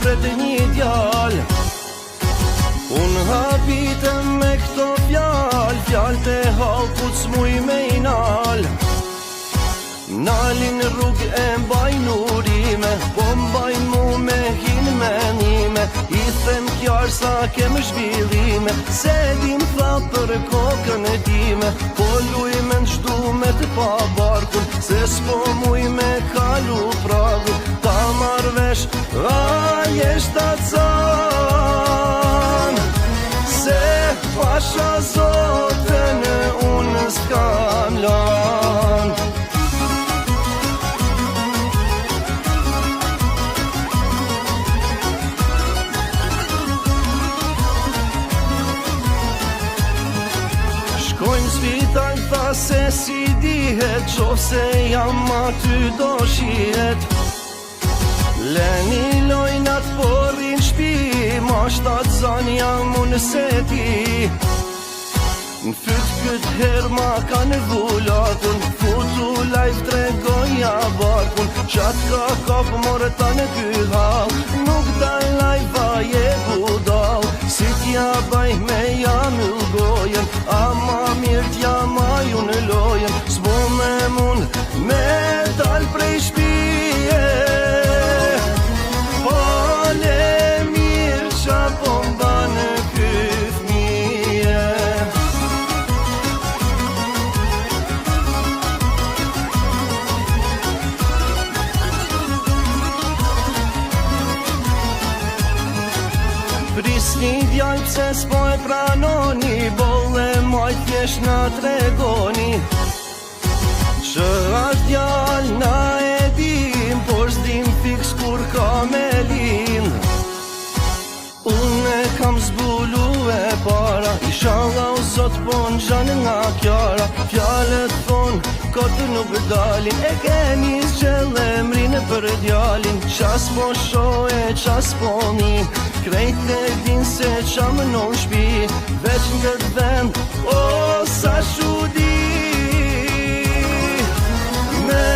pret një djal. Unë habitem me këto fjall të halkut s'muj me i nal. Nalin rrug e mbajnë urime, po mbajnë mu me hin menime. I them kjarë sa kem zhvillime, se dim tha për kokën e time. Po luj me në gjdu me të pa barkun, se s'po muj me kalu pragun. Ta marvesh, a jesht ta can, se pasha zotën unë s'kam lan. Shkojnë spital tha se si dihet, qose jam aty do shihet. Leni lojnat porin shpi, ma shtat zan jam unë se ti. N'fyt këtë her ma kanë vullatun, futu lajf tregoja barkun. Qat ka kap more ta në ky hall, nuk da lajfa je budal. Si t'ja baj me jam gojen, ama mirë t'ja maju në lojen. S'bo me mund me dal prej shpije, pale mirë qa pomba në ky fmije. Prisni djallë pse s'po e pranoni, bolle majt thjesht na tregoni. Që atë djallë na e dim, por s'dim fiks kur ka me lind. Unë e kam zbulu e para, inshallah o zot po n'gjanë nga kjara. Fjallet thonë, kotë nuk dalin, e keni zgjell emrin për djalin. Qas po shoje, qas po mi, krejt e din se qa më non shpi. Veç në këtë vend, o sa shudi me